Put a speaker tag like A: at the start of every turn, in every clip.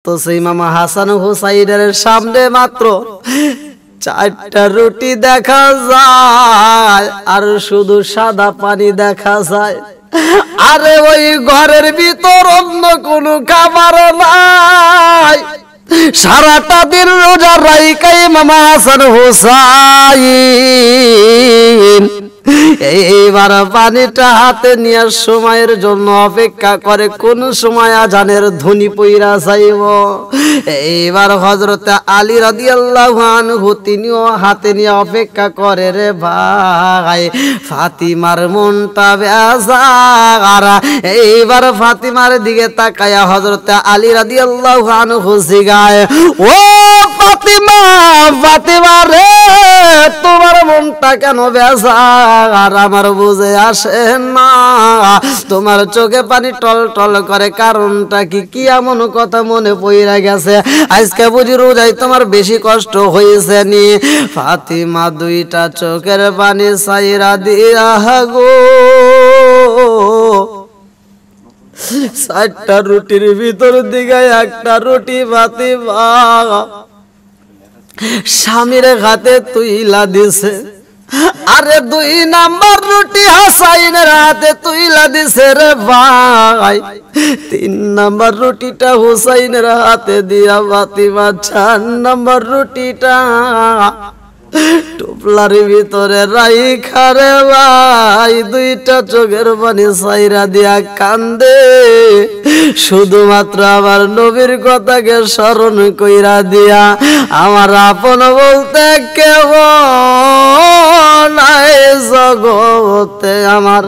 A: তো সেই মামা হাসান হুসাইনের সামনে মাত্র 4টা রুটি দেখা যায় আর শুধু সাদা পানি দেখা যায়। আরে ওই ঘরের ভিতর অন্য কোনো খাবার নাই। সারাটা দিন রোজা রাইকাই মামা হাসান হুসাইন এইবার পানিটা হাতে নেওয়ার সময়ের জন্য অপেক্ষা করে, কোন সময় আজানের ধ্বনি পইরা যাইব। এইবার হযরত আলী রাদিয়াল্লাহু আনহু তিনিও হাতে নিয়ে অপেক্ষা করে। রে ভাই, ফাতিমার মনটা বেজার। এইবার ফাতিমার দিকে তাকায়া হযরত আলী রাদিয়াল্লাহু আনহু জিগায়, ও ফাতিমা, ফাতিমা রে, তোমার মনটা কেন বেজার? আর আমার বুঝে আসে না, তোমার চোখে পানি টল টল করে, কারণটা কি? কি এমন কথা মনে পইরা গেছে? আজকে বুঝি রোজায় তোমার বেশি কষ্ট হয়েছে নি? ফাতিমা 2টা চোখের পানি সাইরা দিয়া গো 4টা রুটির ভিতর দিকে একটা রুটি ফাতিমা স্বামীর হাতে তুইলা দিছে। আরে 2 নাম্বার রুটি হাসাইনের হাতে তুইলা দিছে রে ভাই। 3 নাম্বার রুটিটা হুসাইনের হাতে দিয়া ফাতিমা 4 নাম্বার রুটিটা টুপলার ভিতরে রাইখা রে ভাই 2টা চোখের পানি সাইরা দিয়া কান্দে, শুধুমাত্র আমার নবীর কথাকে স্মরণ কইরা দিয়া। আমার আপন বলতে কেহ নাই জগতে, আমার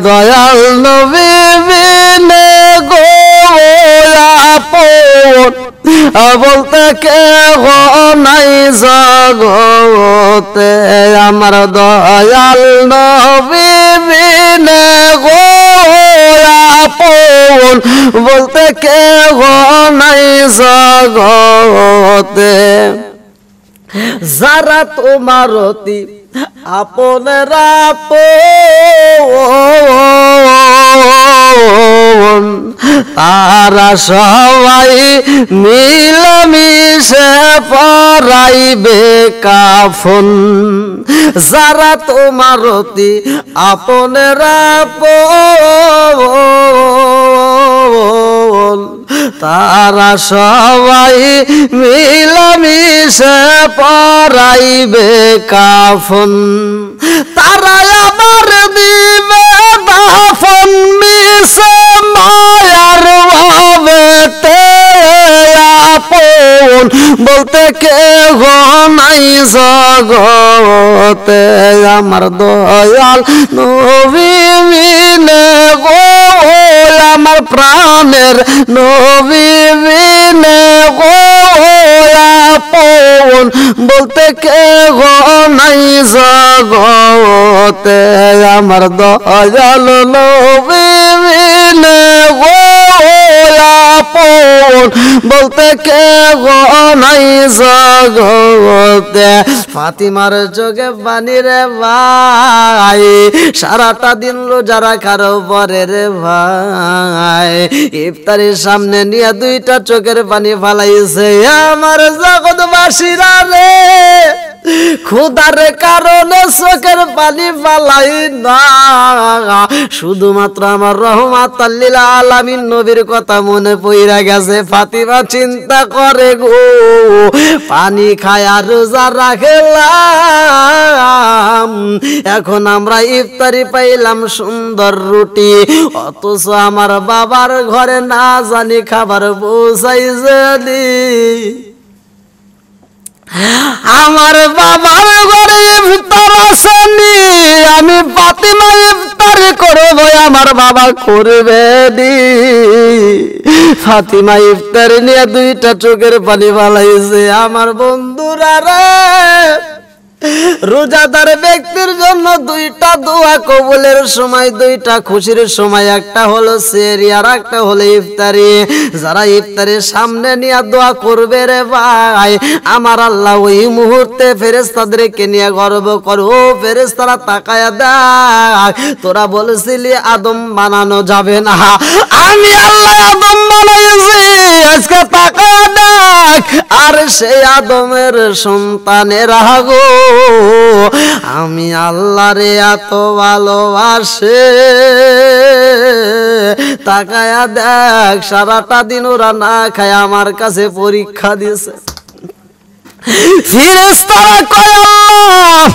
A: দয়াল নবী বিনে গো আপন বলতে কেহ নাই জগতে, আমার দয়াল নবী বিনে গো আপন বলতে কেহ নাই জগতে। যারা তোমার অতি আপনের আপন, তারা সবাই মিলেমিশে পরাইবে কাফন। যারা তোমার অতি আপনের আপন, তারা সবাই মিলেমিশে পরাইবে কাফন। তারা আবার দিবে দাফন মিশে মায়ার ভাবেতে আপন বলতে কেহ নাই জগতে, আমার দয়াল নবী মিলে গো আমার প্রাণের নবী মিলে গো আপন বলতে কেহ নাই জগতে, আমার দয়াল নবী মিলে গো আপন বলতে কেহ নাই জগতে। ফাতিমার চোখে পানি রে ভাই, সারাটা দিন রোজা রাখার পরে রে ভাই ইফতারের সামনে নিয়ে 2টা চোখের পানি ফালাইছে। আমার জগৎবাসীরা রে, ক্ষুধার কারণে চোখের পানি ফালাই না, শুধুমাত্র আমার রহমাতাল লিল আলামিন নবীর কথা মনে পইরা গেছে। ফাতিমা চিন্তা করে গো, পানি খায় আর রোজা রাখলাম, এখন আমরা ইফতারি পাইলাম সুন্দর রুটি, অথচ আমার বাবার ঘরে না জানি খাবার পৌঁছাইছে। আমার বাবার ঘরে ইফতার আসেনি, আমি ফাতিমা ইফতার করব, আমার বাবা করবে নি। ফাতিমা ইফতার নিয়ে 2টা চোখের পানি ফালাইছে। আমার বন্ধুরা রে, রোজাদার ব্যক্তির জন্য দুইটা দোয়া কবুলের সময়, দুইটা খুশির সময়, একটা হলো সেহরি আর একটা হলো ইফতারি। যারা ইফতারির সামনে নিয়ে দোয়া করবে রে ভাই, আমার আল্লাহ ওই মুহূর্তে ফেরেশতাদেরকে নিয়ে গর্ব করে, ও ফেরেশতারা তাকায়া দেখ, তোরা বলেছিলি আদম বানানো যাবে না, আমি আল্লাহ আদম বানাইছি, আজকে তাকায়া দেখ। আর সেই আদমের সন্তানেরা গো আমি আল্লাহরে এত ভালোবাসে, তাকায়া দেখ সারাটা দিন ওরা না খায় আমার কাছে পরীক্ষা দিয়েছে। ফেরেশতারা কয় আল্লাহ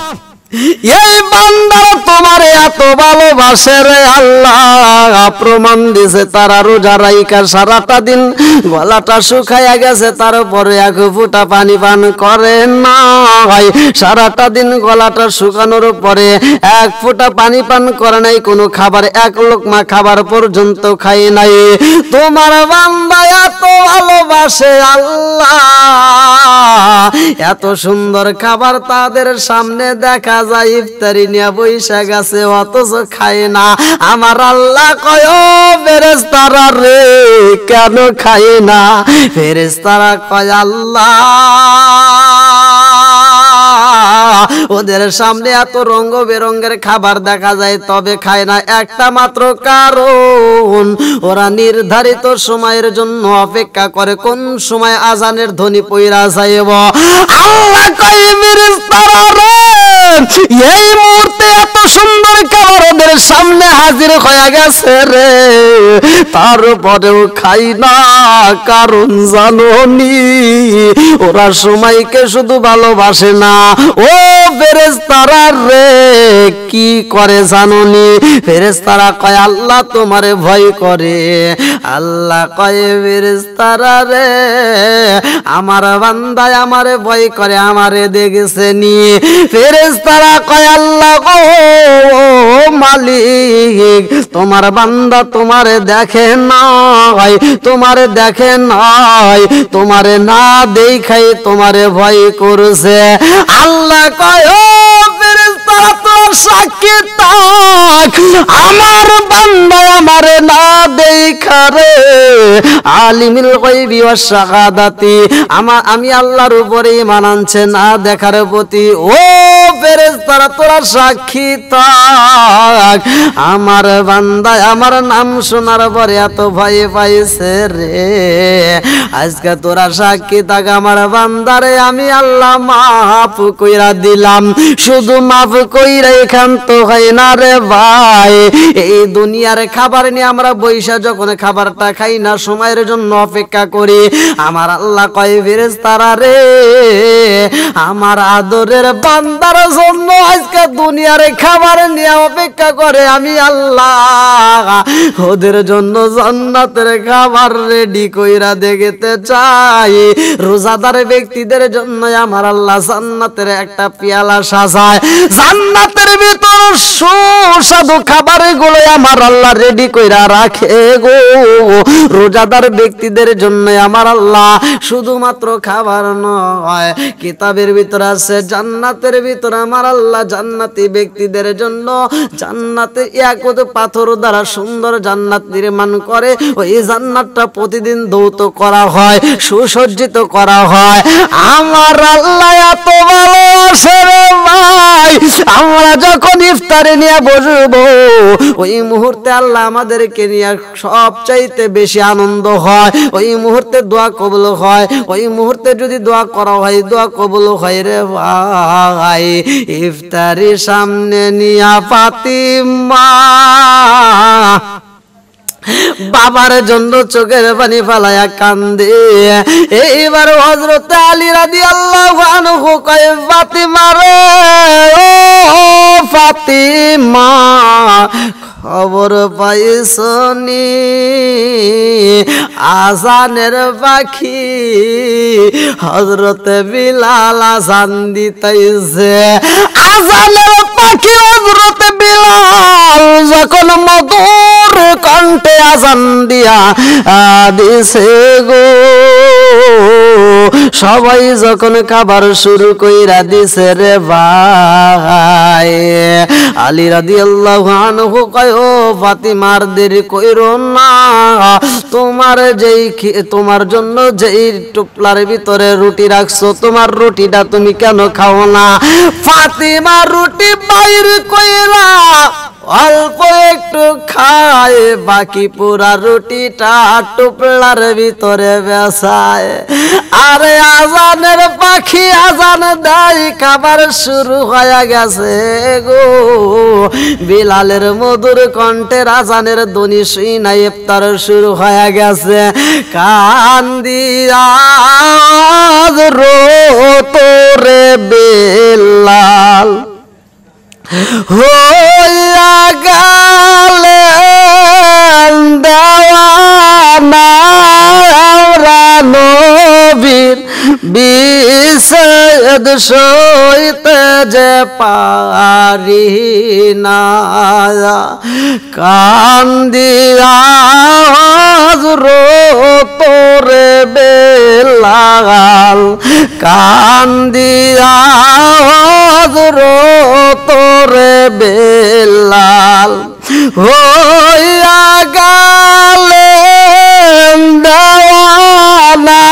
A: এই বান্দারা তোমার এত ভালোবাসে রে আল্লাহ, প্রমাণ দিছে তারা রোজা রাইখা সারাটা দিন গলাটা শুকাইয়া গেছে, তারপরে এক ফোঁটা পানি পান করে নাই, সারাটা দিন গলাটা শুকানোর পরে এক ফোঁটা পানি পান করে নাই, কোনো খাবার এক লোকমা খাবার পর্যন্ত খাই নাই। তোমার বান্দা এত ভালোবাসে আল্লাহ, এত সুন্দর খাবার তাদের সামনে দেখা যায়, ইফতারি নিয়ে বৈশা গেছে অথচ খায় না। আমার আল্লাহ কয় ও ফেরেশতারা রে কেন খায় না? ফেরেশতারা কয় আল্লাহ ওদের সামনে এত রঙ বেরঙের খাবার দেখা যায় তবে খায় না, একটা মাত্র কারণ ওরা নির্ধারিত সময়ের জন্য অপেক্ষা করে কোন সময় আজানের ধ্বনি পইরা যাইব। আল্লাহ কয় ফেরেশতারা রে এই মুহূর্তে এত সুন্দর খাবার ওদের সামনে হাজির হয়ে গেছে রে, তারপরেও খাই না, কারণ জানোনি ওরা সময়কে শুধু ভালোবাসে না, ও ফেরেশতারা রে কি করে জানোনি? ফেরেশতারা কয় আল্লাহ তোমারে ভয় করে। আল্লাহ কয় ফেরেশতারা রে আমার বান্দায় আমারে ভয় করে, আমারে দেখেছে নি। ফেরেশতারা কয় আল্লাহ গো মালিক তোমার বান্দা তোমারে দেখে নাই, তোমারে দেখে নাই, তোমারে না দেখাই তোমারে ভয় করছে। আল্লাহ কয় ও ফেরেশতারা তোর সাক্ষী থাক, আমার বান্দা আমারে না দেখা রে আলিমুল গায়বি ওয়াস শাহাদাতি, আমি আল্লাহর উপরে ঈমান আনছে না দেখার প্রতি। ও ফেরেশতারা তোরা সাক্ষী থাক, আমার বান্দা আমার নাম শোনার পরে এত ভয় পাইছে রে, আজকে তোরা সাক্ষী থাক আমার বান্দারে আমি আল্লাহ মাফ কইরা দিলাম। শুধু মাফ কইরা এখান তো হয় না রে ভাই, এই দুনিয়ার খাবার নিয়ে আমরা বৈশা যখন খাবারটা খাই না সময়ের জন্য অপেক্ষা করি, আমার আল্লাহ কয় ফেরেশতারা রে আমার আদরের বান্দার জন্য আজকে দুনিয়ার খাবার নিয়ে অপেক্ষা করে, আমি আল্লাহ ওদের জন্য জান্নাতের খাবার রেডি কইরা দেখতে চাই। রোজাদার ব্যক্তিদের জন্য আমার আল্লাহ জান্নাতের একটা পেয়ালা সাজায়, জান্নাতের ভিতর সুস্বাদু খাবার গুলো আমার আল্লাহ রেডি কইরা রাখে গো। রোজাদার ব্যক্তিদের জন্য আমার আল্লাহ শুধুমাত্র খাবার নয়, কিতাবের ভিতর আছে জান্নাতের ভিতর আমার আল্লাহ জান্নাতি ব্যক্তিদের জন্য জান্নাতে ইয়াকুত পাথর দ্বারা সুন্দর জান্নাত নির্মাণ করে, ওই জান্নাতটা প্রতিদিন ধৌত করা হয়, সুসজ্জিত করা হয়। আমার আল্লাহ এত ভালোবাসে রে ভাই, আমরা যখন ইফতারে নিয়ে বসবো ওই মুহূর্তে আল্লাহ আমাদেরকে নিয়ে সবচাইতে বেশি আনন্দ হয়, ওই মুহূর্তে দোয়া কবুল হয়, ওই মুহূর্তে যদি দোয়া করা হয় দোয়া কবুল হয় রে ভাই। ইফতারি সামনে নিয়া ফাতিমা বাবার জন্য চোখের পানি ফালায়া কান্দে। এইবার হযরত আলী রাদিয়াল্লাহু আনহু কয় ফাতিমা রে ও ফাতিমা খবর পাইছনি আজানের পাখি হযরত বিলাল আজান দিতেছে। আজানের পাখি হযরত বিলাল যখন মধুর কণ্ঠে আজান দিয়া দিছে গো, সবাই যখন খাবার শুরু কইরা দিছে রে ভাই, আলী রাদিয়াল্লাহু আনহু কয় ও ফাতিমার দেরি কইরো না, তোমার জন্য যেই টুপলার ভিতরে রুটি রাখছো তোমার রুটিটা তুমি কেন খাও না? ফাতিমা রুটি বাইর কইরা অল্প একটু খায়, বাকি পুরা রুটিটা টুপলার ভিতরে বেসায়। আরে আজানের পাখি আজান দেয়, খাবার শুরু হয়ে গেছে গো। বিলালের মধুর কণ্ঠের আজানের ধ্বনি শুই নাই, ইফতার শুরু হয়ে গেছে। কান্দিয়া রো তোরে বেলাল হইয়া গেলেন দেওয়ানা, আমরা নবীর বিচ্ছেদ সইতে যে পারি না। কান্দিয়া রো তোরে বেলাল, কান্দিয়া রো তোরে বেলাল হইয়া গেলেন দেওয়ানা,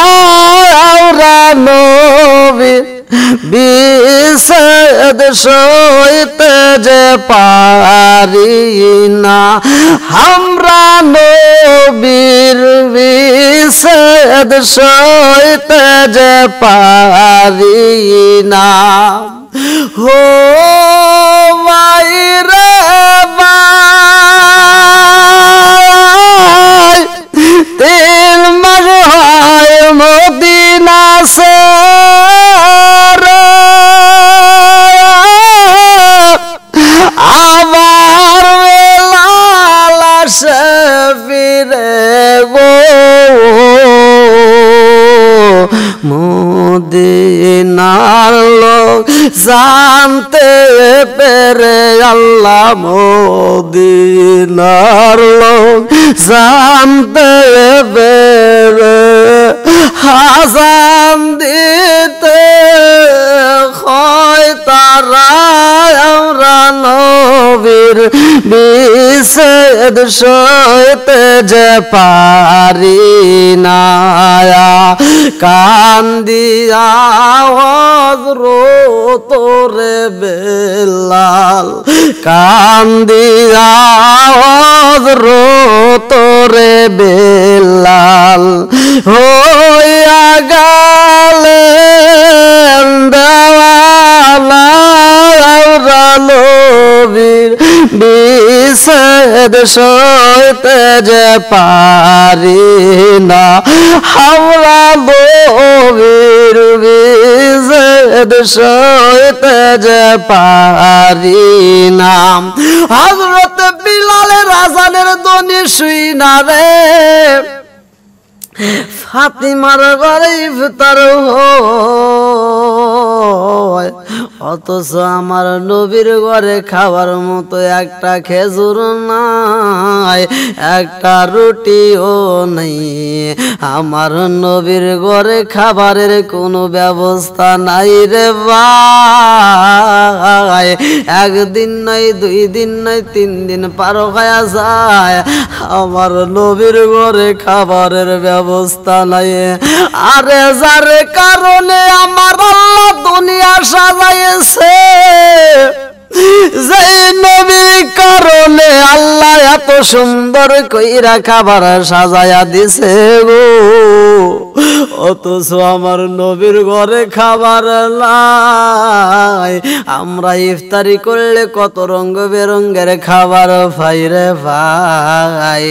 A: আমরা নবীর বিচ্ছেদ সইতে যে পারি না। আমরা নবীর বিচ্ছেদ সইতে যে পারি না। হো মাইরে ভাই, 3 মাস হয় মদিনা ছেড়ে, আবার বেলাল আসে ফিরে গো। মদিনার লোক জানতে পেরে আল্লাহ, মদিনার লোক জানতে পেরে আযান দিতে হয় তারা, আমরা নবীর বিচ্ছেদ সইতে যে পারি না। কান্দিয়া রো তোরে বেলাল, কান্দিয়া রো তোরে বেলাল হইয়া গেলেন দেওয়ানা, আমরা নবীর বিচ্ছেদ সইতে যে পারি না। আমরা নবীর বিচ্ছেদ সইতে যে পারি না। হযরত বিলালের আযানের ধ্বনি শুই না রে ফাতিমার ঘরে ইফতার হয়, অথচ আমার নবীর ঘরে খাবার মতো একটা খেজুর নাই, একটা রুটিও নেই। আমার নবীর ঘরে খাবারের কোনো ব্যবস্থা নাই রে ভাই। 1 দিন নয় 2 দিন নয় 3 দিন পার হয়ে যায়, আমার নবীর ঘরে খাবারের ব্যবস্থা নাই। আরে যার কারণে আমার আল্লাহ দুনিয়া সাজাইছে, যে নবীর কারণে আল্লাহ এত সুন্দর কইরা খাবার সাজায়া দিছে গো, অথচ আমার নবীর ঘরে খাবার নাই। আমরা ইফতারি করলে কত রঙ বেরঙের খাবার পাই রে ভাই।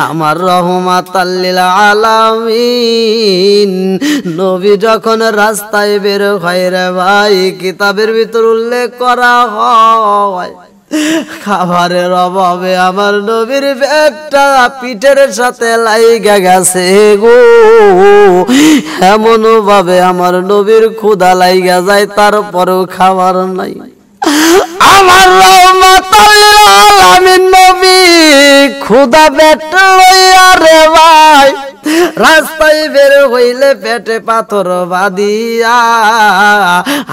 A: আমার রহমাতাল লিল আলামিন নবী যখন রাস্তায় বের হয় রে ভাই, কিতাবের ভিতর উল্লেখ করা হয় খাবারের অভাবে আমার নবীর পেটটা পিঠের সাথে লাইগা গেছে গো। এমন ভাবে আমার নবীর ক্ষুধা লাইগা যায়, তারপরেও খাবার নাই। আমার রহমাতুল আলামিন নবী ক্ষুধা পেট লইয়া রে ভাই রাস্তায় বের হইলে পেটে পাথর বাঁধিয়া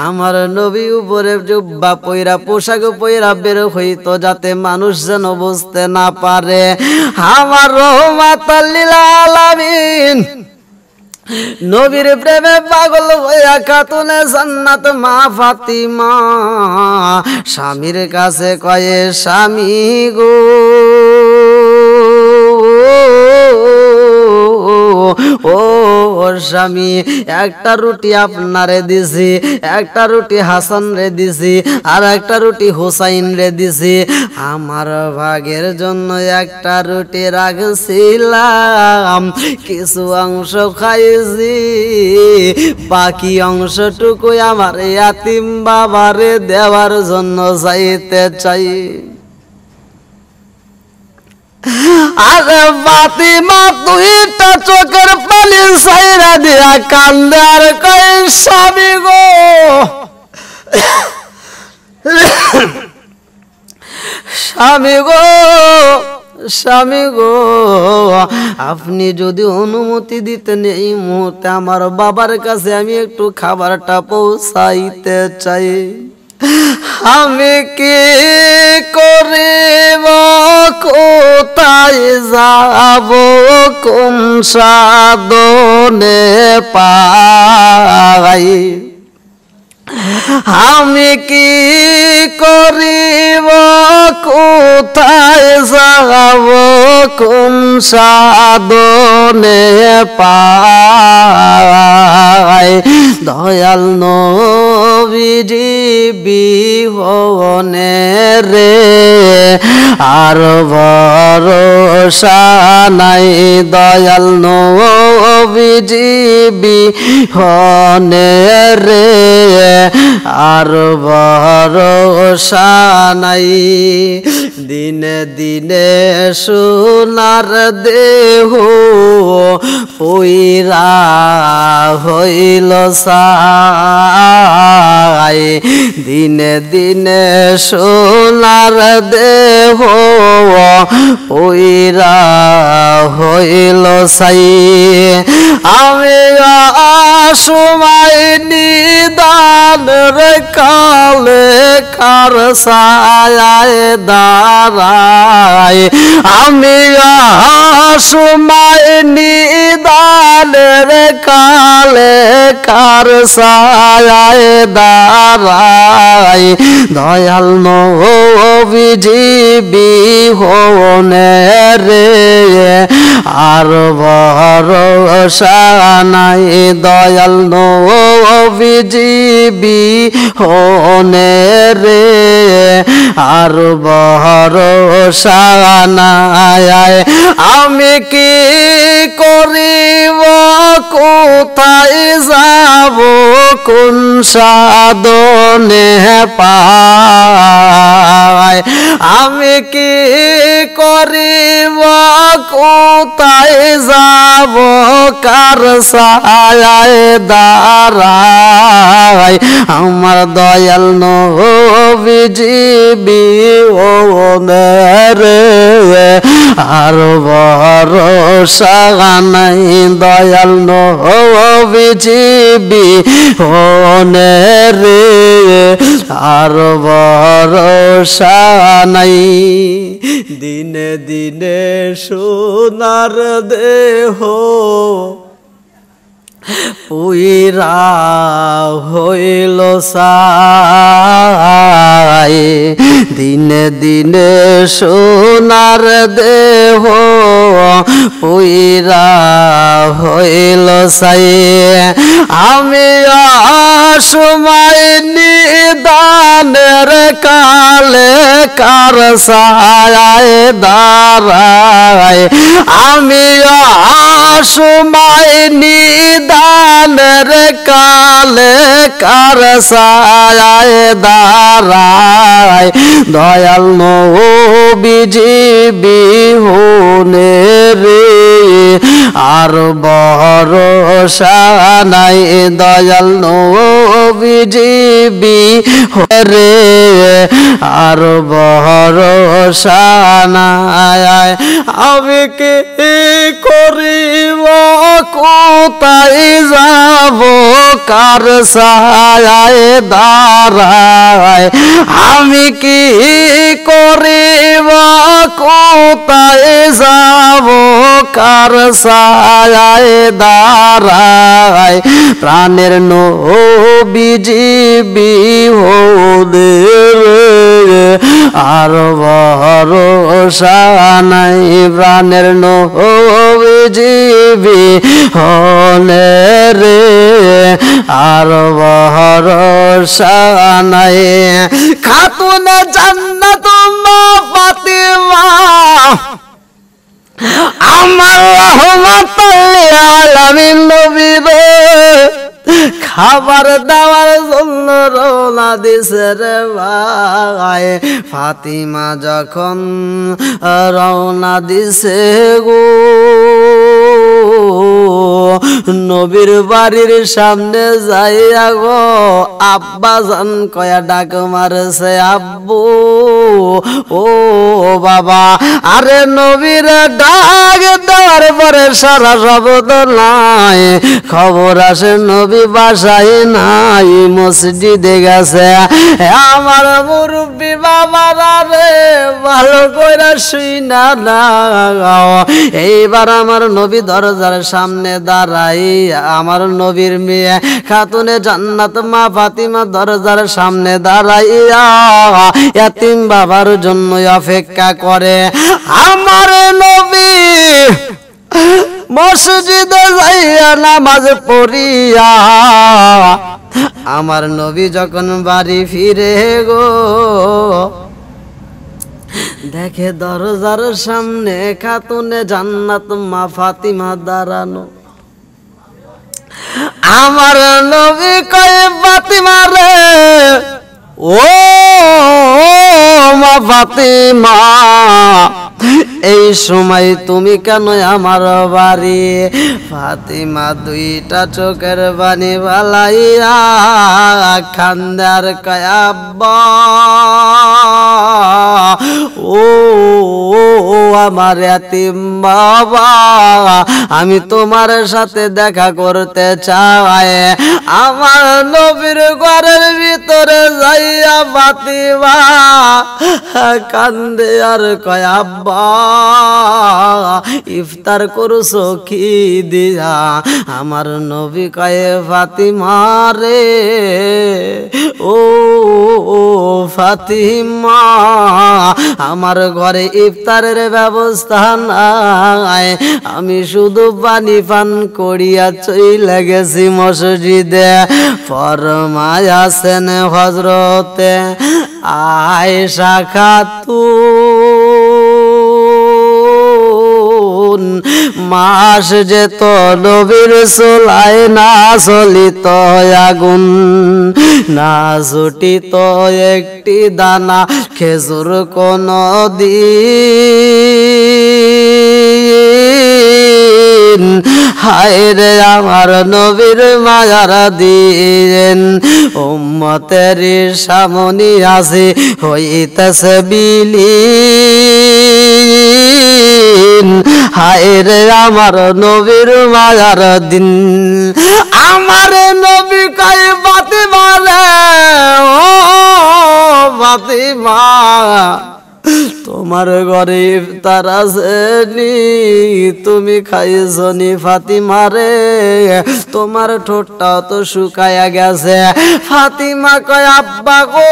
A: আমার নবী উপরে জুব্বা পইরা পোশাক পইরা বের হইতো যাতে মানুষ যেন বুঝতে না পারে আমার রহমাতাল লিল আলামিন নবীর প্রেমে পাগল হইয়া খাতুনে জান্নাত মা ফাতিমা স্বামীর কাছে কয়ে স্বামী গো ও স্বামী একটা রুটি আপনারে দিছি একটা রুটি হাসান রে দিছি আর একটা রুটি হুসাইন রে দিছি আমার ভাগের জন্য একটা রুটি রাখছিলাম কিছু অংশ খাইছি বাকি অংশটুকু আমার ইয়াতিম বাবারে দেওয়ার জন্য চাইতে চাই আরে ফাতিমা দুইটা চোখের পানি ছাইরা দিয়া কান্দে আর কয় স্বামী গো স্বামী গো স্বামী গো আপনি যদি অনুমতি দিতেন এই মুহূর্তে আমার বাবার কাছে আমি একটু খাবারটা পৌঁছাইতে চাই আমি কি করিব কোথায় যাব কোন সাধনে পাই আমি কি করিব কোথায় যাব কোন সাধনে পাই দয়াল নবীজি বিহনে রে আর ভরসা নাই দয়াল নবীজি বিহনে রে আর ভরসা নাই দিনে দিনে সোনার দেহ পইরা হইল সাই দিনে দিনে সোনার দেহ পইরা হইল সাই আমি সময় নিদান রে কালে কার ছায়ায় দাঁড়ায় আমি সময় নিদান রে কালে কার ছায়ায় দাঁড়ায় দয়াল নবীজি বিহনে রে আর ভরসা নাই দয়াল নবীজি বিহনে রে আর ভরসা নাই আমি কি করিব কোথায় যাব কোন সাধনে পাই আমি কি করিব কোথায় যাব কার ছায়ায় দাঁড়াই আমার দয়াল নবীজি বিহনে রে আর ভরসা নাই দয়াল নবীজি বিহনে রে আর ভরসা নাই দিনে দিনে সোনার দেহ পুইরা হইল সাই দিনে দিনে সোনার দেহ পুইরা হইল সাই আমি সময় নিদানের কালে কার ছায়ায় দাঁড়ায় আমি সময় নিদানের কালে কার ছায়ায় দাঁড়ায় দয়াল নবীজি বিহনে রে আর ভরসা নাই দয়াল নবীজি বিহনে রে আর ভরসা নাই। আমি কি করিব, কোথায় যাব, কার ছায়ায় দাঁড়ায়? আমি কি করিব, কোথায় যাব, কার ছায়ায় দাঁড়ায়? প্রাণের নবীজি বিহোদের আর ভরসা নাই। প্রাণের নবীজি বিহনে রে আর ভরসা নাই। খাতুনে জান্নাত মা ফাতিমা আমার রহমাতুল আলামিন নবী রে খাবার দাবার জন্য রওনা দিছে রে ভাই। ফাতিমা যখন রওনা দিছে গো, নবীর বাড়ির সামনে যাইয়া গো আব্বা জান কয়া ডাক মারছে, আব্বু ও বাবা। আরে নবীর ডাক দেওয়ার পরে সারা শব্দ নাই, খবর আসে নবী বাসায় নাই, মসজিদে গেছে। আমার মুরব্বী বাবারা রে ভালো করে শুইনা নাও। এইবার আমার নবী দরজার সামনে দাঁড়াই, আমার নবীর মেয়ে খাতুনে জান্নাত মা ফাতিমা দরজার সামনে দাঁড়াইয়া ইয়াতিম বাবার জন্য অপেক্ষা করে। আমার নবী মসজিদে যাইয়া নামাজ পড়িয়া আমার নবী যখন বাড়ি ফিরে গো, দেখে দরজার সামনে খাতুনে জান্নাত মা ফাতিমা দাঁড়ানো। আমার নবী কয়, ফাতিমা রে ও মা ফাতিমা, এই সময় তুমি কেন আমার বাড়ি? ফাতিমা দুইটা চোখের পানি বালাইয়া খান্দার কয়, আব্বা ও আমার ইয়াতিম বাবা, আমি তোমার সাথে দেখা করতে চাই। আমার নবীর ঘরের ভিতরে যাইয়া ফাতিমা কান্দে আর কয়, আব্বা ইফতার করছো কি দিয়া? আমার নবী কয়, ফাতিমা রে ও ফাতিমা, আমার ঘরে ইফতারের ব্যবস্থা নাই, আমি শুধু পানি পান করিয়া চইলা গেছি মসজিদে। ফরমায়াছেন হযরতে আয়েশা খাতুন, মাস যেত নবীর চুলায় না চলিত আগুন, না ছুটিত একটি দানা খেজুর কোন দিন। হায় রে আমার নবীর মায়ার দিন, উম্মতের সামনে আসে হইতেছে বিলীন। হায় রে আমার নবীর মায়ার দিন। আমার নবী কয়, ফাতিমা রে ও ফাতিমা, তোমার ঘরে ইফতার আসেনি, তুমি খাইছনি ফাতিমা রে, তোমার ঠোঁটটা তো শুকায়া গেছে। ফাতিমা কয়, আব্বা গো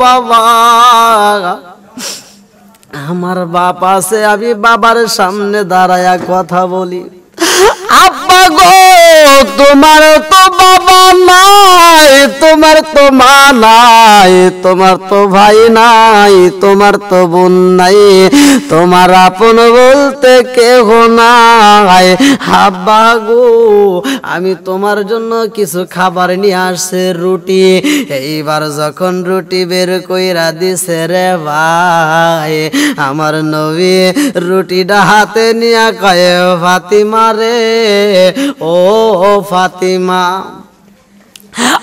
A: বাবা, আমার বাপ আছে, আমি বাবার সামনে দাঁড়ায়া কথা বলি। আব্বা গো তোমার তো বাবা নাই, তোমার তো মা নাই, তোমার তো ভাই নাই, তোমার তো বোন নাই, তোমার আপন বলতে কেহ নাই। আব্বা গো আমি তোমার জন্য কিছু খাবার নিয়ে আসছে, রুটি। এইবার যখন রুটি বের কইরা দিছে রে ভাই, আমার নবী রুটিটা হাতে নিয়ে কয়, ফাতিমা রে ও ফাতিমা,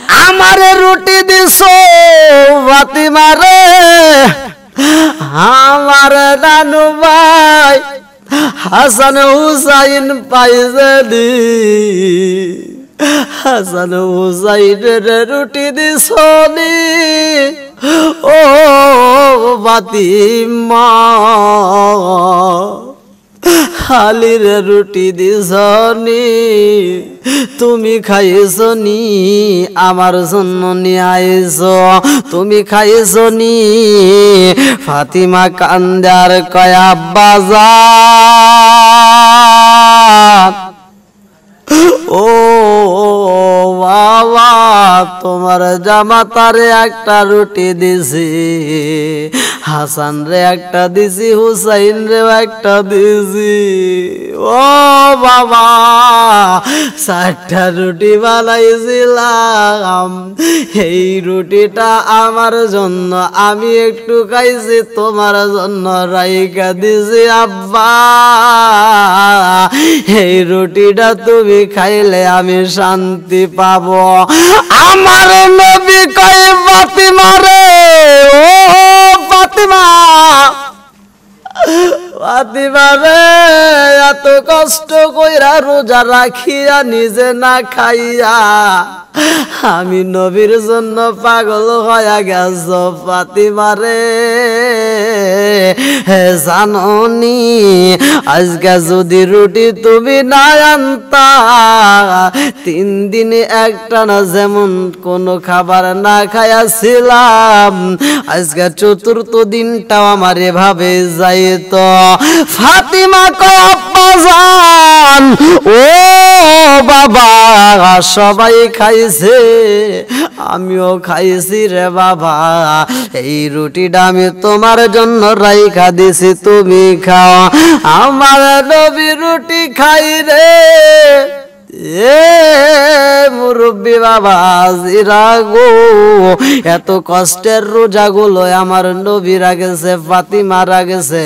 A: আমারে রুটি দিছো ফাতিমা রে, আমার নানু ভাই হাসান হুসাইন পাইজানি, হাসান হুসাইনের রুটি দিছনি ও ফাতিমা, আলীর রুটি দিছনি তুমি খাইছনি, আমার জন্য নিয়ে আইছো তুমি খাইছনি। ফাতিমা কান্দার কয়া বাজার ও বাবা তোমার জামাতারে একটা রুটি দিছি, হাসান রে একটা দিছি, হুসাইন রে একটা দিছি, ও বাবা 4টা রুটি বানাইছিলাম, এই রুটিটা আমার জন্য আমি একটু খাইছি, তোমার জন্য রাইখা দিছি আব্বা, এই রুটিটা তুমি খাইলে আমি শান্তি পাবো। আমার নবী কয় ফাতিমা রে, ও ফাতিমা, ফাতিমা রে এত কষ্ট কইরা রোজা রাখিয়া নিজে না খাইয়া আমি নবীর জন্য পাগল হইয়া গেছ ফাতিমা রে, জাননি আজকে যদি রুটি তুমি না আনতা 3 দিনে একটা না যেমন কোনো খাবার না খাইয়াছিলাম, আজকে 4র্থ দিনটাও আমার এভাবে যাইত। ফাতিমা কয় আব্বা জান ও বাবা সবাই খাইছে আমিও খাইছি রে বাবা, এই রুটিটা আমি তোমার জন্য রাইখা দিছি তুমি খাও। আমার নবী রুটি খাই রে, এ মুরব্বী বাবা জিরা গো, এত কষ্টের রোজাগুলো আমার নবীরা গেছে, ফাতিমারা গেছে,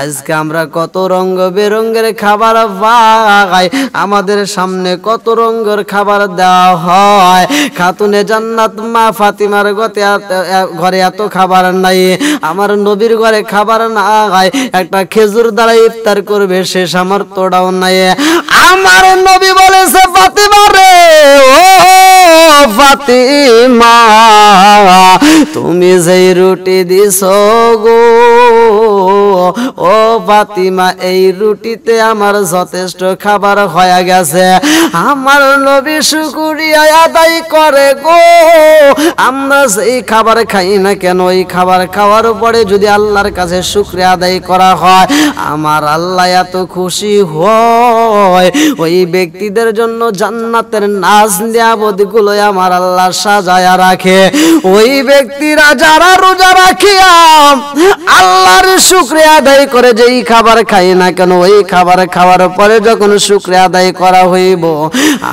A: আজকে আমরা কত রঙ বেরঙের খাবার পাই, আমাদের সামনে কত রঙের খাবার দেওয়া হয়। খাতুনে জান্নাত মা ফাতিমার ঘরে এত খাবার নাই, আমার নবীর ঘরে খাবার না হয়, একটা খেজুর দ্বারা ইফতার করবে সে সামর্থ্যটাও নাই। আমার নবী বলেছে ফাতিমা রে, ও ফাতিমা তুমি যেই রুটি দিছো গো, ও ফাতিমা এই রুটিতে আমার যথেষ্ট খাবার হয়ে গেছে। আমার নবী শুকরিয়া আদায় করে গো, আমরা সেই খাবার খাই না কেন, ওই খাবার খাওয়ার পরে যদি আল্লাহর কাছে শুকরিয়া আদায় করা হয় আমার আল্লাহ এত খুশি হয়, ওই ব্যক্তিদের জন্য জান্নাতের নাজ নিয়ামতগুলো আমার আল্লাহ সাজায়া রাখে। ওই ব্যক্তিরা যারা রোজা রাখিয়া আল্লাহর শুকরিয়া আদায় করে যেই খাবার খাই না কেন, ওই খাবার খাওয়ার পরে যখন শুকরিয়া আদায় করা হইব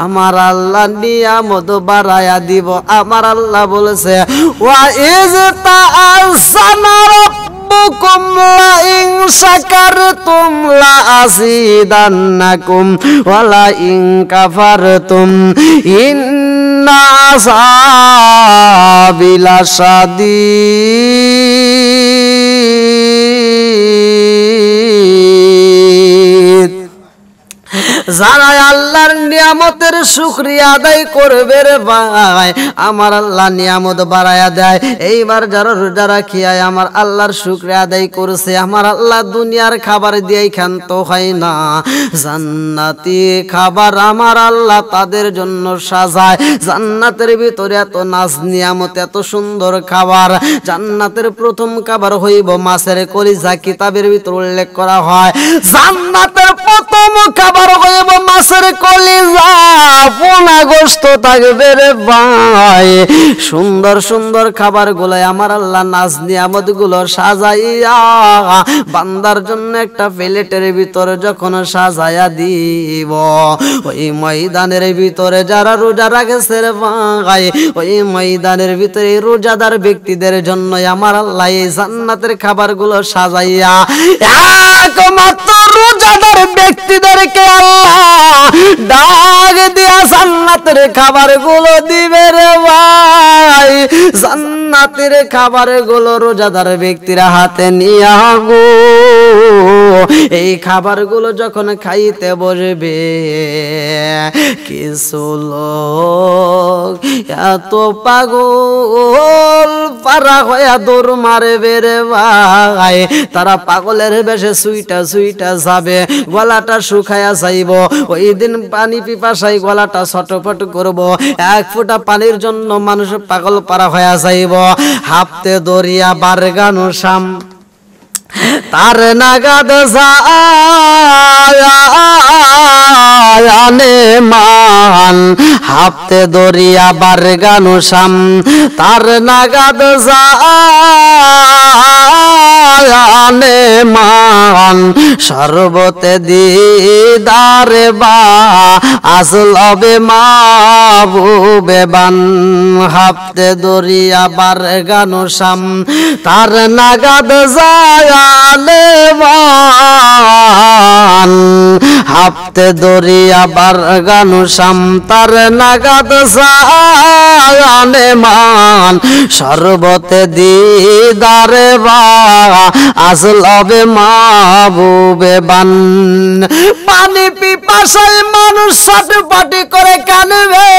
A: আমার আল্লাহ নিয়ামত বাড়ায়া দিব। আমার আল্লাহ বলেছে ওয়া ইজ তাআসানা রাব্বুকুম লা ইন শাকারতুম লা আযীদান্নাকুম ওয়া লা ইন কাফারতুম ইন্না আযাবি লাশাদীদ। যারা আল্লাহর নিয়ামতের শুকরিয়া আদায় করবে রে ভাই আমার আল্লাহ নিয়ামত বাড়ায়া দেয়। এইবার যারা রোজা রাখিয়া আমার আল্লাহর শুকরিয়া আদায় করছে আমার আল্লাহ দুনিয়ার খাবার দিয়ে ক্ষান্ত হয় না, জান্নাতি খাবার আমার আল্লাহ তাদের জন্য সাজায়। জান্নাতের ভিতরে এত নাজ নিয়ামত, এত সুন্দর খাবার। জান্নাতের প্রথম খাবার হইব মাছের কলিজা, কিতাবের ভিতর উল্লেখ করা হয় জান্নাতের প্রথম খাবার হইব মাছের কলিজা, পোনা গোশত থাকবে রে ভাই। সুন্দর সুন্দর খাবার গুলো আমার আল্লাহ নাজ নিয়ামত গুলো সাজাইয়া বান্দার জন্য একটা প্লেটের ভিতরে যখন সাজাইয়া দিব, ওই ময়দানের ভিতরে যারা রোজা রাখেছে রে ভাই ওই ময়দানের ভিতরে রোজাদার ব্যক্তিদের জন্য আমার আল্লাহ এই জান্নাতের খাবার গুলো সাজাইয়া একমাত্র রোজাদার ব্যক্তিদেরকে আল্লাহ ডাক দিয়া জান্নাতের খাবার গুলো দিবে রে ভাই। জান্নাতের খাবারগুলো রোজাদার ব্যক্তিরা হাতে নিয়ে গো এই খাবারগুলো যখন খাইতে বসবে কিছু লোক এত পাগল পারা হয়ে দৌড় মারবে রে ভাই তারা পাগলের বেশে সুইটা সুইটা যাবে গলাটা শুকায়া যাইব ওই দিন পানি পিপাসায় গলাটা ছটফট করব এক ফোঁটা পানির জন্য মানুষ পাগল পারা হয়ে যাইব হাফতে দরিয়া বারগানো শাম তার নাগাদ আনে মান হাফতে দরিয়া বারগানো শাম তার নাগাদ আনে মান সর্বতে দিদারে বা আসলবে মাহবুবে বান হাফতে দরিয়া বারগানো শাম তার নাগাদ আনে মান হাফতে দরিয়া বারগানো শাম তার নাগাদ আনে মান সর্বতে দিদারে বা আসলবে মাহবুবে বান পানি পিপাসায় মানুষ ছটফটি করে কানবে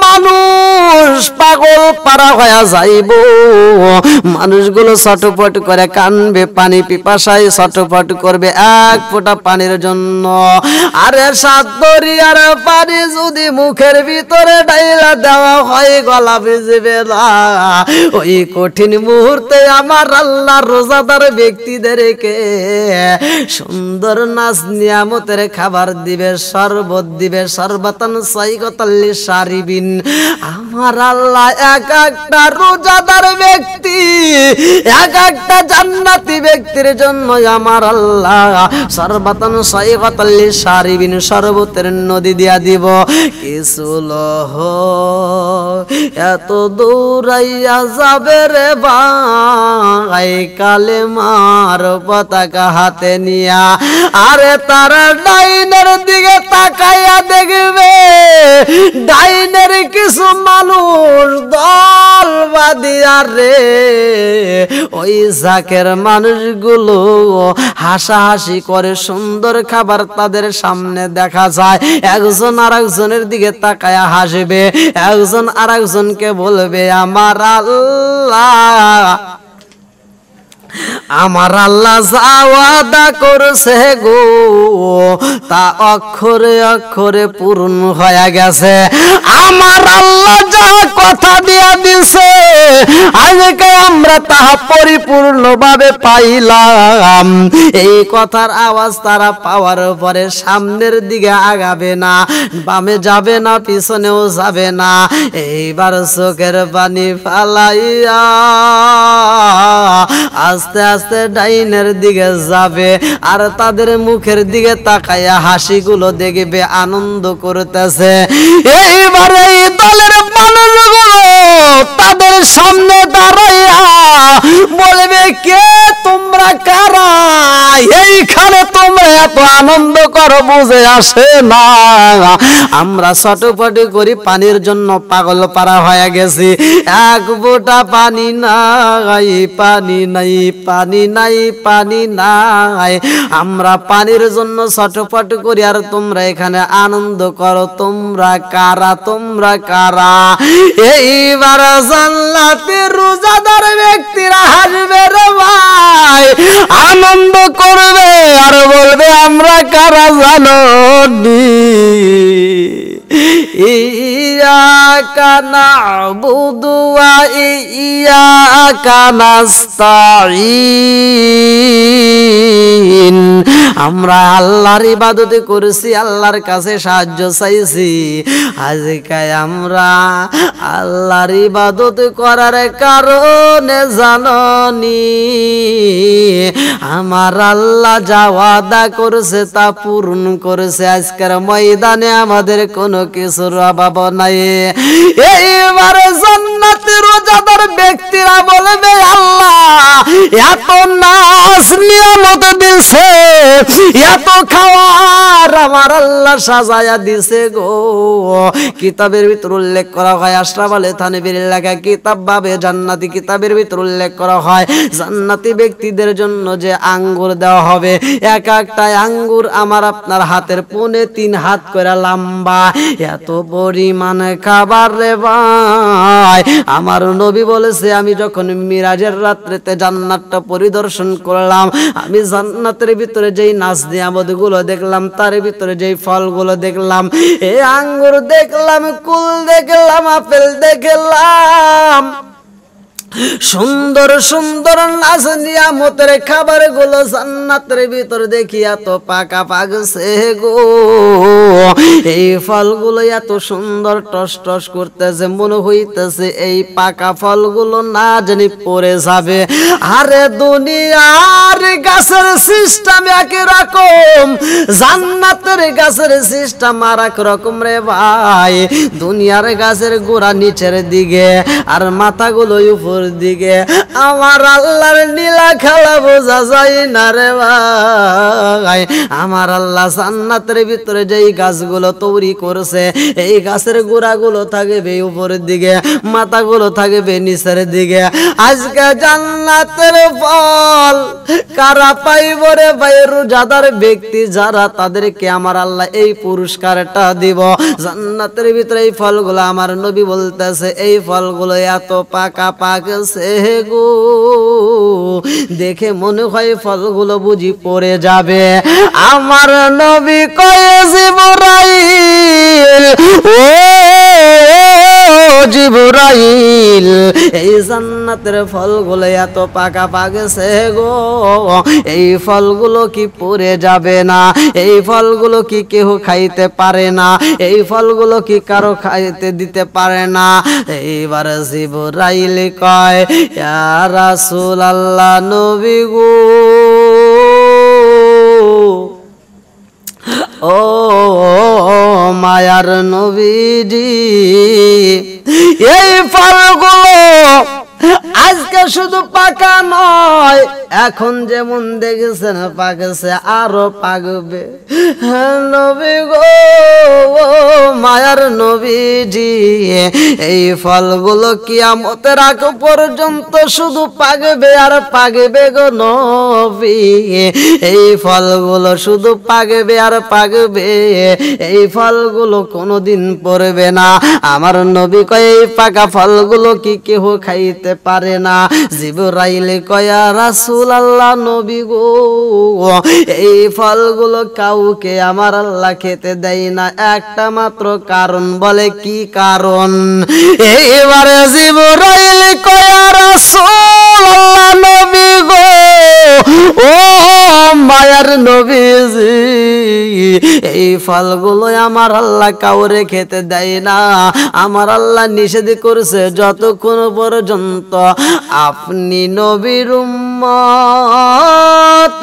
A: মানুষ পাগল পারা হয়ে যাইব মানুষগুলো ছটফট করে কানবে পানি পিপাসায় ছটফট করবে এক ফোঁটা পানির জন্য আরে সাত দরিয়ার পানি যদি মুখের ভিতরে ঢাইলা দেওয়া হয় গলা ভিজবে না ওই কঠিন মুহূর্তে আমার আল্লাহ রোজাদার ব্যক্তিদেরকে সুন্দর নাচ নিয়ামতের খাবার দিবে শরবত দিবে শরবতান সাইগতাল্লি শারিবিন আমার আল্লাহ এক একটা রোজাদার ব্যক্তি এক একটা জান্নাতি ব্যক্তির জন্য আমার আল্লাহ শরবতান সাইগতাল্লি শারিবিন শরবতের নদী দিয়া দিব কিছু লোহ এত দৌড়াইয়া যাবে রে ভাই কালেমার পতাকা হাতে নিয়া আরে তারা ডাইনের দিকে তাকাইয়া দেখবে ডাইনের কিছু মানুষ দল বাঁধিয়া রে ওই জাকের মানুষগুলো হাসাহাসি করে সুন্দর খাবার তাদের সামনে দেখা যায় একজন আর একজনের দিকে তাকায়া হাসবে একজন আর একজনকে বলবে আমার আল্লাহ আমার আল্লাহ যা ওয়াদা করছে গো তা অক্ষরে অক্ষরে পূরণ হয়ে গেছে আমার আল্লাহ যা কথা দিয়া দিছে আজকে আমরা তাহা পরিপূর্ণভাবে পাইলাম এই কথার আওয়াজ তারা পাওয়ার পরে সামনের দিকে আগাবে না বামে যাবে না পিছনেও যাবে না এইবার চোখের পানি ফালাইয়া আস্তে আস্তে ডাইনের দিকে যাবে আর তাদের মুখের দিকে তাকাইয়া হাসিগুলো দেখবে আনন্দ করতেছে এইবার এই দলের মানুষগুলো তাদের সামনে দাঁড়াইয়া বলবে কে তোমরা কারা এইখানে তোমরা এত আনন্দ করো বুঝে আসে না আমরা ছটফটি করি পানির জন্য পাগল পারা হয়ে গেছি এক ফোঁটা পানি নাই পানি নাই পানি নাই পানি নাই আমরা পানির জন্য ছটফট করি আর তোমরা এখানে আনন্দ করো তোমরা কারা তোমরা কারা এইবার জান্নাতের রোজাদার ব্যক্তিরা হাসবে রে ভাই আনন্দ করবে আর বলবে আমরা কারা জানো ইয়াকা না'বুদু ওয়া ইয়াকা নাস্তাঈন আমরা আল্লাহর ইবাদত করেছি আল্লাহর কাছে সাহায্য চাইছি আজকে আমরা আল্লাহর ইবাদত করার কারণে জাননি আমার আল্লাহ যা ওয়াদা করেছে তা পূরণ করেছে আজকের ময়দানে আমাদের কোনো কিছুর অভাব নাই এইবারে জান্নাতের রোজাদার ব্যক্তিরা বলবে আল্লাহ এত নাজ নিয়ামত দিছে, এত খাওয়ার আমার আল্লাহ সাজায়া দিছে গো। কিতাবের ভিতর উল্লেখ করা হয়, আশরাফ আলী থানভীর লেখা কিতাব বাবে জান্নাতি কিতাবের ভিতর উল্লেখ করা হয়, জান্নাতি ব্যক্তিদের জন্য যে আঙ্গুর দেওয়া হবে, এক একটা আঙ্গুর আমার আপনার হাতের 3.5 হাত করে লম্বা, এত পরিমাণ খাবার রে ভাই। আমার নবী বলেছে, আমি যখন মিরাজের রাত্রিতে জান্নাতটা পরিদর্শন করলাম, আমি জান্নাতের ভিতরে যেই নাজ নিয়ামত গুলো দেখলাম, তার ভিতরে যেই ফলগুলো দেখলাম, এই আঙ্গুর দেখলাম, কুল দেখলাম, আপেল দেখলাম, সুন্দর সুন্দর নাজ নিয়ামতের খাবার গুলো জান্নাতের ভিতর দেখি এত পাকা পাকছে গো। এই ফলগুলো এত সুন্দর টস টস করতেছে, মনে হইতেছে এই পাকা ফলগুলো না জানি পড়ে যাবে। আরে দুনিয়ার গাছের সিস্টেম একরকম, জান্নাতের গাছের সিস্টেম আর এক রকম রে ভাই। দুনিয়ার গাছের গোড়া নিচের দিকে আর মাথাগুলো উপর দিকে, আমার আল্লাহর নীলা খেলা বোঝা যায় না রে ভাই। আমার আল্লাহ জান্নাতের ভিতরে যেই গাছগুলো তৈরি করছে, এই গাছের গোড়াগুলো থাকবে উপরের দিকে, মাথাগুলো থাকবে নিচের দিকে। আজকে জান্নাতের ফল কারা পাইব রে ভাই? রোজাদার ব্যক্তি যারা, তাদেরকে আমার আল্লাহ এই পুরস্কারটা দিব। জান্নাতের ভিতরে এই ফলগুলো আমার নবী বলতেছে, এই ফলগুলো এত পাকা পাকছে গো, দেখে মনে হয় ফলগুলো বুঝি পড়ে যাবে। আমার নবী কয়ে, জিবরাইল ও জিবরাইল, এই জান্নাতের ফলগুলো এত পাকা পাকছে গো, এই ফলগুলো কি পড়ে যাবে না? এই ফলগুলো কি কেউ খাইতে পারে না? এই ফলগুলো কি কারো খাইতে দিতে পারে না? এইবার জিবরাইল কয়, ইয়া রাসূলুল্লাহ, নবী গো, ও মায়ার নবীজি, এই ফলগুলো আজকে শুধু পাকা নয়, এখন যেমন দেখেছেন পাকছে, আরো পাকবে। নবী গো, মায়ার নবীজি, এই ফলগুলো কিয়ামতের আগ পর্যন্ত শুধু পাকবে আর পাকবে গো নবী। এই ফলগুলো শুধু পাকবে আর পাকবে, এই ফলগুলো কোনোদিন পড়বে না। আমার নবী কয়, এই পাকা ফলগুলো কি কেউ খাইতে পারে না? জিবরাইল কয়, রাসূলুল্লাহ, নবী গো, এই ফলগুলো কাউকে আমার আল্লাহ খেতে দেয় না, একটা মাত্র কারণ। বলে কি কারণ? এইবারে জিবরাইল কয়, রাসূলুল্লাহ, নবী গো, ও মায়ার নবীজি, এই ফলগুলো আমার আল্লাহ কাউরে খেতে দেয় না। আমার আল্লাহ নিষেধ করছে, যতক্ষণ পর্যন্ত আপনি নবীর উম্মত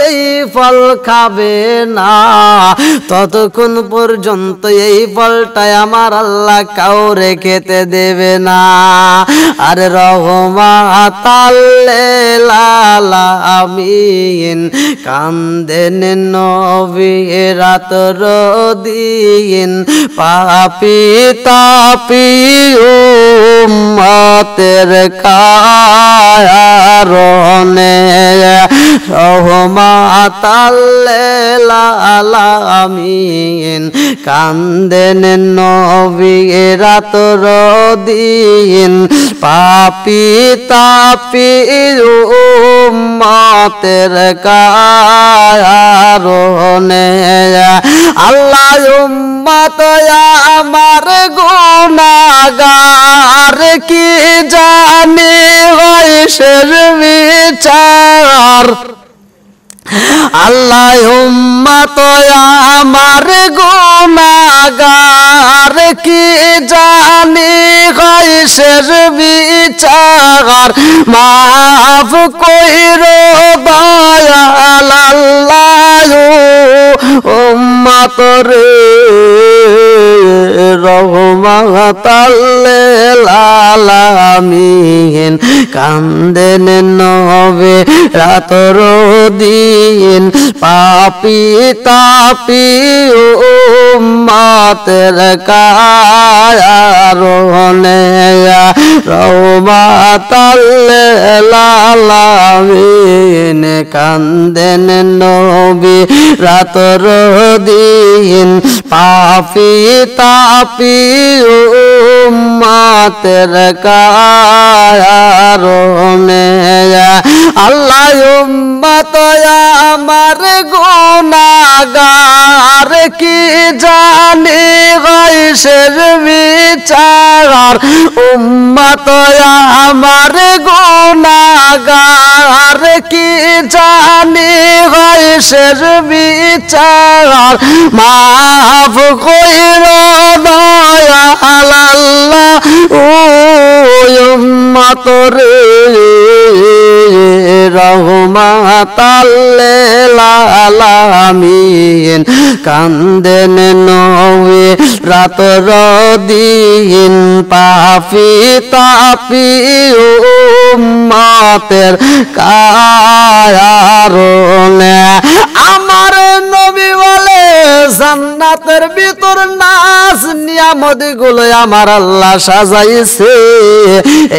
A: এই ফল খাবে না, ততক্ষণ পর্যন্ত এই ফলটাই আমার আল্লাহ কাউরে খেতে দেবে না। আর রহমাতাল লিল আলামিন, কান্দেন নবী রাত দিন, পাপী তাপী উম্মতের কারণে, রহমাতাল লিল আলামিন, কান্দেন নবী রাত দিন, পাপী তাপী উম্মতের কারণে। আল্লাহ, উম্মত আমার গুনাহগার, কি জানি হয় শের বিচার। আল্লাহ, উম্মত আমার গুনাহগার, কি জানি হয় শের বিচার। মাফ কইরো দয়াল আল্লাহ, উম্মত রে, রহমাতাল লিল আলামিন কান্দেন নবে রাতর দিন পাপি তাপি উম্মতের কারণে রহমাতাল লিল আলামিন কান্দেন নবী রাতর দিন পাপি তাপি উম্মতের কারণে আল্লাহ উম্মত আমার গুনাহগার কি জানি গায়সের বিচার উম্মত আমার গুনাহগার কি জানি গায়সের বিচার মাফ কইরো দয়া আল্লাহ ও উম্মত রে রহমাতাল লিল আলামিন কান্দেন নবে রাতর দিন পাপি তাপি উম্মতের কারণে আমার নবী বলে জান্নাতের ভিতর নাজ নিয়ামত গুলো আমার আল্লাহ সাজাইছে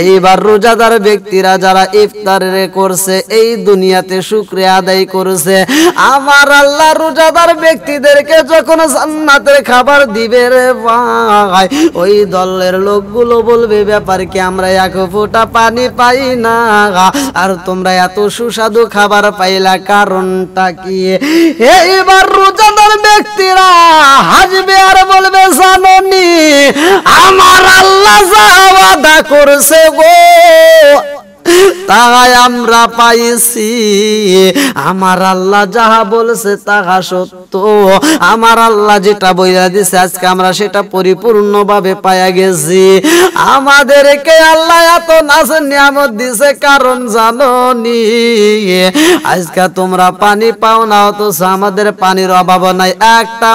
A: এইবার রোজাদার ব্যক্তিরা যারা ইফতার করছে এই দুনিয়াতে শুকরিয়া আদায় করছে আমার আল্লাহ রোজাদার ব্যক্তিদেরকে যখন জান্নাতের খাবার দিবে রে ভাই ওই দলের লোকগুলো বলবে ব্যাপার কি আমরা এক ফোঁটা পানি পাই না আর তোমরা এত সুস্বাদু খাবার পাইলা কারণটা কি এইবার রোজাদার ব্যক্তিরা হাসবে আর বলবে জাননি আমার আল্লাহ যা ওয়াদা করছে গো তাই আমরা পাইছি আমার আল্লাহ যাহা বলছে তাহা সত্য আমার আল্লাহ যেটা বইলা দিছে আজকে আমরা সেটা পরিপূর্ণভাবে পাইয়া গেছি আমাদেরকে আল্লাহ এত নাজ নিয়ামত দিছে কারণ জানোনি আজকে তোমরা পানি পাও না অথচ আমাদের পানির অভাব নাই একটা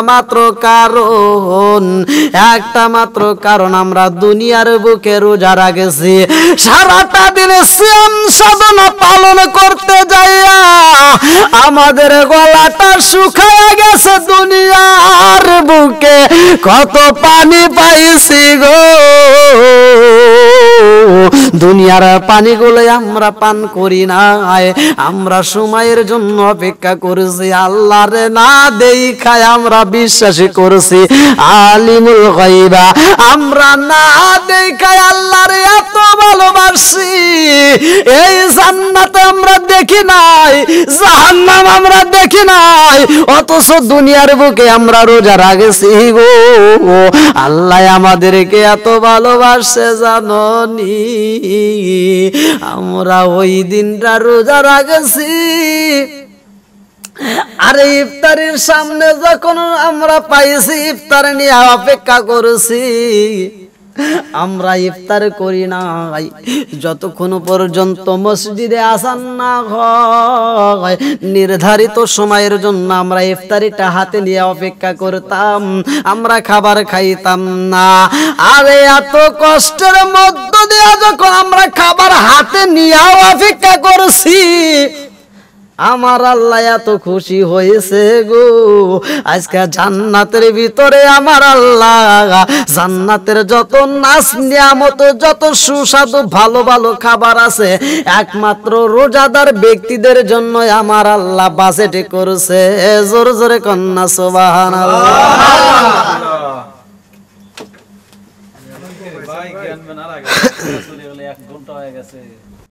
A: মাত্র কারণ আমরা দুনিয়ার বুকে রোজা রাখেছি সারাটা দিনে সিয়াম সাধনা পালন করতে যাইয়া আমাদের গলাটা শুকায় গেছে দুনিয়ার বুকে কত পানি পাইছি গো দুনিয়ার পানিগুলো আমরা পান করি নাই আমরা সময়ের জন্য অপেক্ষা করেছি আল্লাহরে না দেখায় আমরা বিশ্বাসী করেছি আলিমুল গায়বা আমরা না দেখায় আল্লাহরে এত ভালোবাসি এই জান্নাতে আমরা দেখি নাই জাহান্নাম আমরা দেখি নাই অথচ দুনিয়ার বুকে আমরা রোজা রাখেছি গো আল্লাহ আমাদেরকে এত ভালোবাসে জাননি আমরা ওই দিনটা রোজা রাখেছি আরে ইফতারের সামনে যখন আমরা পাইছি ইফতার নিয়ে অপেক্ষা করেছি আমরা ইফতার করি নাই যতক্ষণ পর্যন্ত মসজিদে আযান না হয় নির্ধারিত সময়ের জন্য আমরা ইফতারিটা হাতে নিয়ে অপেক্ষা করতাম আমরা খাবার খাইতাম না আরে এত কষ্টের মধ্য দিয়ে যখন আমরা খাবার হাতে নিয়ে অপেক্ষা করছি আমার আল্লাহ এত খুশি হয়েছে গো আজকে জান্নাতের ভিতরে আমার আল্লাহ জান্নাতের যত নাজ নিয়ামত যত সুস্বাদু ভালো ভালো খাবার আছে একমাত্র রোজাদার ব্যক্তিদের জন্য আমার আল্লাহ বাজেট করেছে জোরে জোরে কন্যা সুবহানাল্লাহ ভাই জ্ঞান মেনার আগে চলে গেলে 1 ঘন্টা হয়ে গেছে